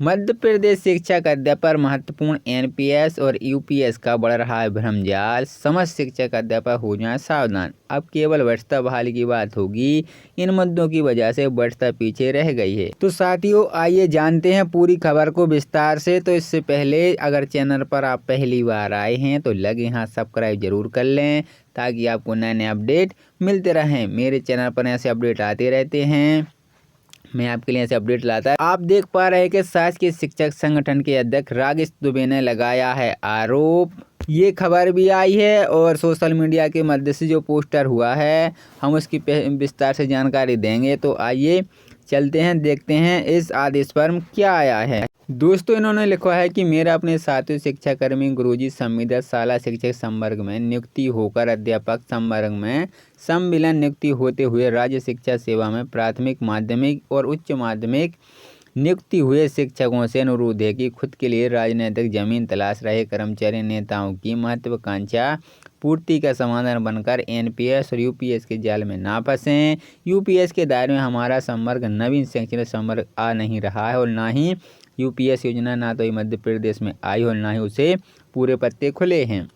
मध्य प्रदेश शिक्षक अध्यापक पर महत्वपूर्ण एनपीएस और यूपीएस का बढ़ रहा है भ्रमजाल। समस्त शिक्षक अध्यापक हो जाएं सावधान, अब केवल वरिष्ठता बहाली की बात होगी। इन मुद्दों की वजह से वरिष्ठता पीछे रह गई है। तो साथियों, आइए जानते हैं पूरी खबर को विस्तार से। तो इससे पहले अगर चैनल पर आप पहली बार आए हैं तो लगे हाथ सब्सक्राइब जरूर कर लें, ताकि आपको नए नए अपडेट मिलते रहें। मेरे चैनल पर ऐसे अपडेट आते रहते हैं, मैं आपके लिए ऐसे अपडेट लाता है। आप देख पा रहे हैं कि शासकीय शिक्षक संगठन के अध्यक्ष राकेश दुबे ने लगाया है आरोप। ये खबर भी आई है और सोशल मीडिया के मध्य से जो पोस्टर हुआ है, हम उसकी विस्तार से जानकारी देंगे। तो आइए चलते हैं, देखते हैं इस आदेश पर क्या आया है। दोस्तों, इन्होंने लिखा है कि मेरा अपने साथियों शिक्षाकर्मी गुरुजी संविदा शाला शिक्षक संवर्ग में नियुक्ति होकर अध्यापक संवर्ग में सम्मिलन नियुक्ति होते हुए राज्य शिक्षा सेवा में प्राथमिक माध्यमिक और उच्च माध्यमिक नियुक्ति हुए शिक्षकों से अनुरोध है कि खुद के लिए राजनीतिक जमीन तलाश रहे कर्मचारी नेताओं की महत्वाकांक्षा पूर्ति का समाधान बनकर एनपीएस और यूपीएस के जाल में ना फंसें। यूपीएस के दायरे में हमारा संवर्ग नवीन शैक्षणिक संवर्ग आ नहीं रहा है और ना ही यूपीएस योजना ना तो मध्य प्रदेश में आई और ना ही उसे पूरे पत्ते खुले हैं।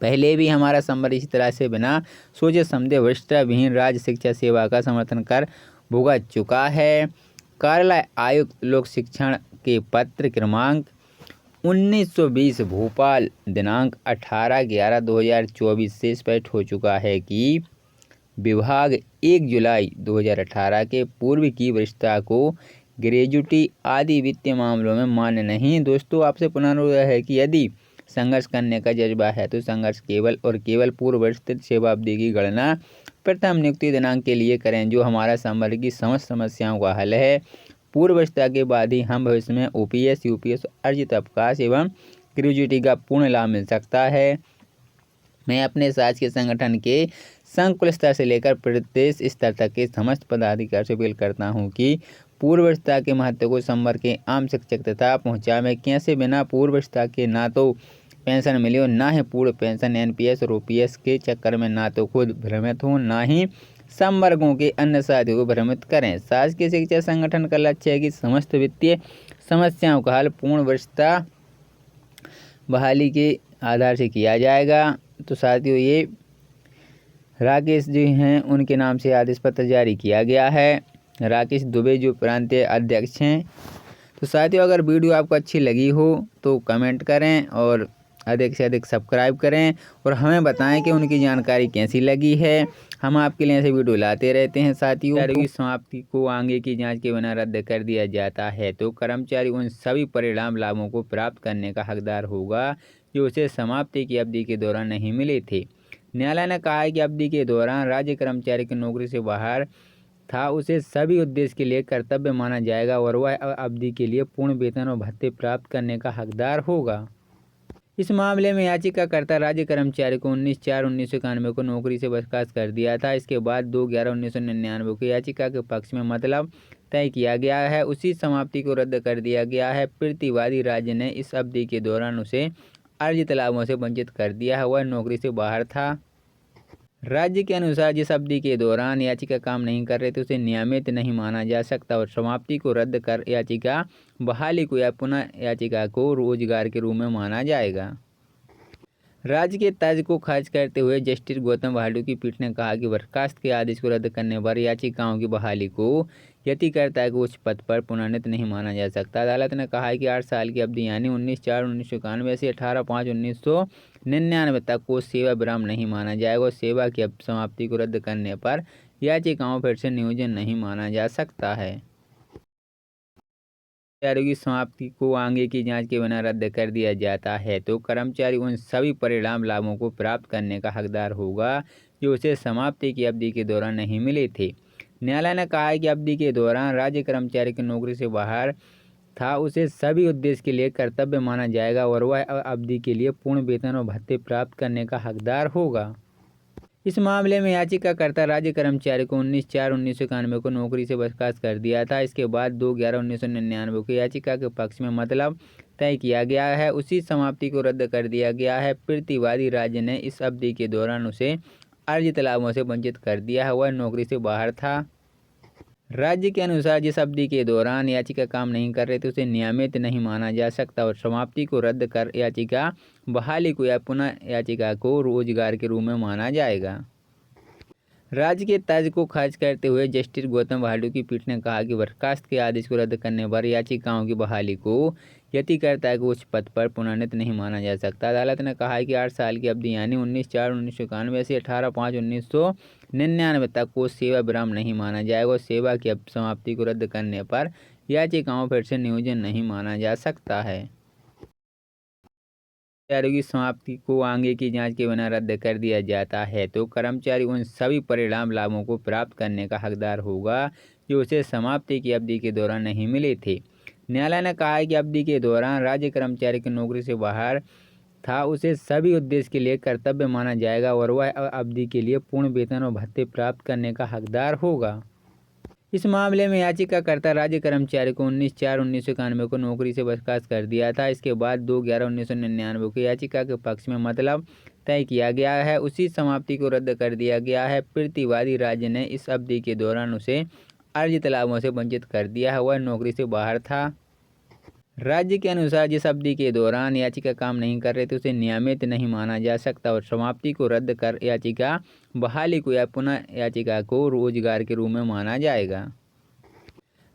पहले भी हमारा संवर्ग इसी तरह से बिना सोचे समझे वरिष्ठता विहीन राज्य शिक्षा सेवा का समर्थन कर भुगत चुका है। कार्यालय आयुक्त लोक शिक्षण के पत्र क्रमांक 1920 भोपाल दिनांक 18/11/2024 से स्पष्ट हो चुका है कि विभाग 1 जुलाई 2018 के पूर्व की वरिष्ठता को ग्रेजुटी आदि वित्तीय मामलों में मान्य नहीं। दोस्तों, आपसे पुनः अनुरोध है कि यदि संघर्ष करने का जज्बा है तो संघर्ष केवल और केवल पूर्व वरिष्ठ सेवा अवधि की गणना प्रथम नियुक्ति दिनांक के लिए करें, जो हमारा संवर्ग की समस्त समस्याओं का हल है। पूर्व वरिष्ठता के बाद ही हम भविष्य में ओपीएस यूपीएस अर्जित अवकाश एवं ग्रेजुटी का पूर्ण लाभ मिल सकता है। मैं अपने साथ के संगठन के संकुल स्तर से लेकर प्रदेश स्तर तक के समस्त पदाधिकारियों से अपील करता हूं कि पूर्ववरिष्ठता के महत्व को संवर्ग के आम शिक्षक तथा पहुंचा में कैसे बिना पूर्ववरिष्ठता के ना तो पेंशन मिले और ना ही पूर्ण पेंशन एनपीएस और ओपीएस के चक्कर में ना तो खुद भ्रमित हो, ना ही संवर्गों के अन्य साथियों को भ्रमित करें। शासकीय शिक्षा संगठन का लक्ष्य है कि समस्त वित्तीय समस्याओं का हल पूर्ण वरिष्ठता बहाली के आधार से किया जाएगा। तो साथियों, ये राकेश जी हैं, उनके नाम से आदेश पत्र जारी किया गया है। राकेश दुबे जो प्रांतीय अध्यक्ष हैं। तो साथियों, अगर वीडियो आपको अच्छी लगी हो तो कमेंट करें और अधिक से अधिक सब्सक्राइब करें और हमें बताएं कि उनकी जानकारी कैसी लगी है। हम आपके लिए ऐसे वीडियो लाते रहते हैं। साथियों, की समाप्ति को आगे की जांच के बिना रद्द कर दिया जाता है तो कर्मचारी उन सभी परिणाम लाभों को प्राप्त करने का हकदार होगा जो उसे समाप्ति की अवधि के दौरान नहीं मिले थे। न्यायालय ने कहा है कि अवधि के दौरान राज्य कर्मचारी की नौकरी से बाहर था, उसे सभी उद्देश्य के लिए कर्तव्य माना जाएगा और वह अवधि के लिए पूर्ण वेतन और भत्ते प्राप्त करने का हकदार होगा। इस मामले में याचिकाकर्ता राज्य कर्मचारी को 19/4/1991 को नौकरी से बर्खास्त कर दिया था। इसके बाद 2/11/1999 को याचिका के पक्ष में मतलब तय किया गया है, उसी समाप्ति को रद्द कर दिया गया है। प्रतिवादी राज्य ने इस अवधि के दौरान उसे अर्जित लाभों से वंचित कर दिया है, वह नौकरी से बाहर था। राज्य के अनुसार जिस अवधि के दौरान याचिका काम नहीं कर रहे थे उसे नियमित नहीं माना जा सकता और समाप्ति को रद्द कर याचिका बहाली को या पुनः याचिका को रोजगार के रूप में माना जाएगा। राज्य के तर्ज को खारिज करते हुए जस्टिस गौतम भाडू की पीठ ने कहा कि बर्खास्त के आदेश को रद्द करने पर याचिकाओं की बहाली को यतिकर्ता को उच्च पद पर पुनर्नित नहीं माना जा सकता। अदालत ने कहा है कि 8 साल की अवधि यानी 19/4/1991 से 18/5/1999 तक को सेवा विराम नहीं माना जाएगा और सेवा की समाप्ति को रद्द करने पर याचिकाओं फिर से नियोजन नहीं माना जा सकता है। कर्मचारियों की समाप्ति को आगे की जांच के बिना रद्द कर दिया जाता है तो कर्मचारी उन सभी परिणाम लाभों को प्राप्त करने का हकदार होगा जो उसे समाप्ति की अवधि के दौरान नहीं मिले थे। न्यायालय ने कहा है कि अवधि के दौरान राज्य कर्मचारी की नौकरी से बाहर था, उसे सभी उद्देश्य के लिए कर्तव्य माना जाएगा और वह अवधि के लिए पूर्ण वेतन और भत्ते प्राप्त करने का हकदार होगा। इस मामले में याचिकाकर्ता राज्य कर्मचारी को 19/4/1991 को नौकरी से बर्खास्त कर दिया था। इसके बाद 2/11/1999 को याचिका के पक्ष में मतलब तय किया गया है, उसी समाप्ति को रद्द कर दिया गया है। प्रतिवादी राज्य ने इस अवधि के दौरान उसे अर्जित लाभों से वंचित कर दिया है, वह नौकरी से बाहर था। राज्य के अनुसार जिस अवधि के दौरान याचिका काम नहीं कर रही तो उसे नियमित नहीं माना जा सकता और समाप्ति को रद्द कर याचिका बहाली को या पुनः याचिका को रोजगार के रूप में माना जाएगा। राज्य के तर्ज को खारिज करते हुए जस्टिस गौतम भाडू की पीठ ने कहा कि बर्खास्त के आदेश को रद्द करने पर याचिकाओं की बहाली को यतिकर्ता के उच्च पद पर पुनर्नित नहीं माना जा सकता। अदालत ने कहा है कि 8 साल की अवधि यानी 19/4/1991 से 18/5/1999 तक को सेवा विराम नहीं माना जाएगा और सेवा की समाप्ति को रद्द करने पर याचिकाओं फिर से नियोजन नहीं माना जा सकता है। कर्मचारियों की समाप्ति को आगे की जांच के बिना रद्द कर दिया जाता है तो कर्मचारी उन सभी परिणाम लाभों को प्राप्त करने का हकदार होगा जो उसे समाप्ति की अवधि के दौरान नहीं मिले थे। न्यायालय ने कहा है कि अवधि के दौरान राज्य कर्मचारी की नौकरी से बाहर था उसे सभी उद्देश्य के लिए कर्तव्य माना जाएगा और वह अवधि के लिए पूर्ण वेतन और भत्ते प्राप्त करने का हकदार होगा। इस मामले में याचिकाकर्ता राज्य कर्मचारी को 19/4/1991 को नौकरी से बर्खास्त कर दिया था। इसके बाद 2/11/1999 को याचिका के पक्ष में मतलब तय किया गया है, उसी समाप्ति को रद्द कर दिया गया है। प्रतिवादी राज्य ने इस अवधि के दौरान उसे अर्जित लाभों से वंचित कर दिया है, वह नौकरी से बाहर था। राज्य के अनुसार जिस अवधि के दौरान याचिका काम नहीं कर रही तो उसे नियमित नहीं माना जा सकता और समाप्ति को रद्द कर याचिका बहाली को या पुनः याचिका को रोजगार के रूप में माना जाएगा।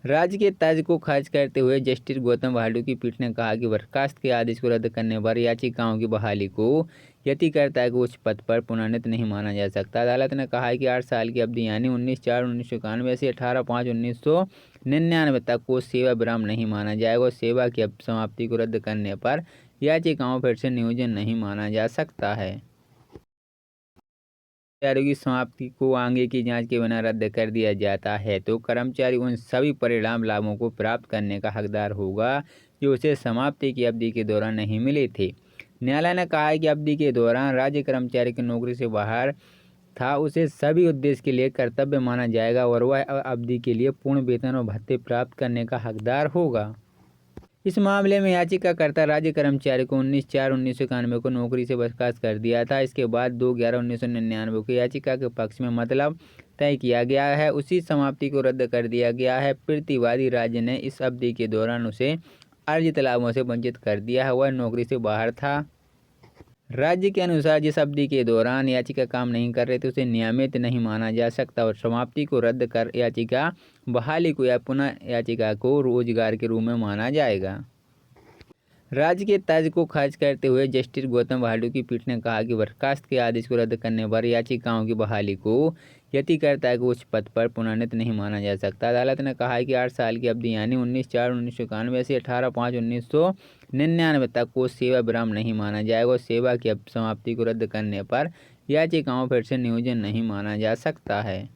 राज्य के तर्ज को खारिज करते हुए जस्टिस गौतम भाडू की पीठ ने कहा कि बर्खास्त के आदेश को रद्द करने पर याचिकाओं की बहाली को यतिकर्ता के उच्च पद पर पुनर्नित नहीं माना जा सकता। अदालत ने कहा है कि 8 साल की अवधि यानी 19/4/1991 से 18/5/1999 तक को सेवा विराम नहीं माना जाएगा और सेवा की समाप्ति को रद्द करने पर याचिकाओं फिर से नियोजन नहीं माना जा सकता है। कर्मचारियों की समाप्ति को आगे की जांच के बिना रद्द कर दिया जाता है तो कर्मचारी उन सभी परिणाम लाभों को प्राप्त करने का हकदार होगा जो उसे समाप्ति की अवधि के दौरान नहीं मिले थे। न्यायालय ने कहा है कि अवधि के दौरान राज्य कर्मचारी की नौकरी से बाहर था उसे सभी उद्देश्य के लिए कर्तव्य माना जाएगा और वह अवधि के लिए पूर्ण वेतन और भत्ते प्राप्त करने का हकदार होगा। इस मामले में याचिकाकर्ता राज्य कर्मचारी को 19/4/1991 को नौकरी से बर्खास्त कर दिया था। इसके बाद 2/11/1999 को याचिका के पक्ष में मतलब तय किया गया है, उसी समाप्ति को रद्द कर दिया गया है। प्रतिवादी राज्य ने इस अवधि के दौरान उसे अर्जित लाभों से वंचित कर दिया है, वह नौकरी से बाहर था। राज्य के अनुसार जिस अवधि के दौरान याचिका काम नहीं कर रही तो उसे नियमित नहीं माना जा सकता और समाप्ति को रद्द कर याचिका बहाली को या पुनः याचिका को रोजगार के रूप में माना जाएगा। राज्य के तर्ज को खारिज करते हुए जस्टिस गौतम भाडू की पीठ ने कहा कि बर्खास्त के आदेश को रद्द करने पर याचिकाओं की बहाली को यतिकर्ता के उच्च पद पर पुनर्नित नहीं माना जा सकता। अदालत ने कहा है कि 8 साल की अवधि यानी 19/4/1991 से 18/5/1999 तक को सेवा विराम नहीं माना जाएगा और सेवा की समाप्ति को रद्द करने पर याचिकाओं फिर से नियोजन नहीं माना जा सकता है।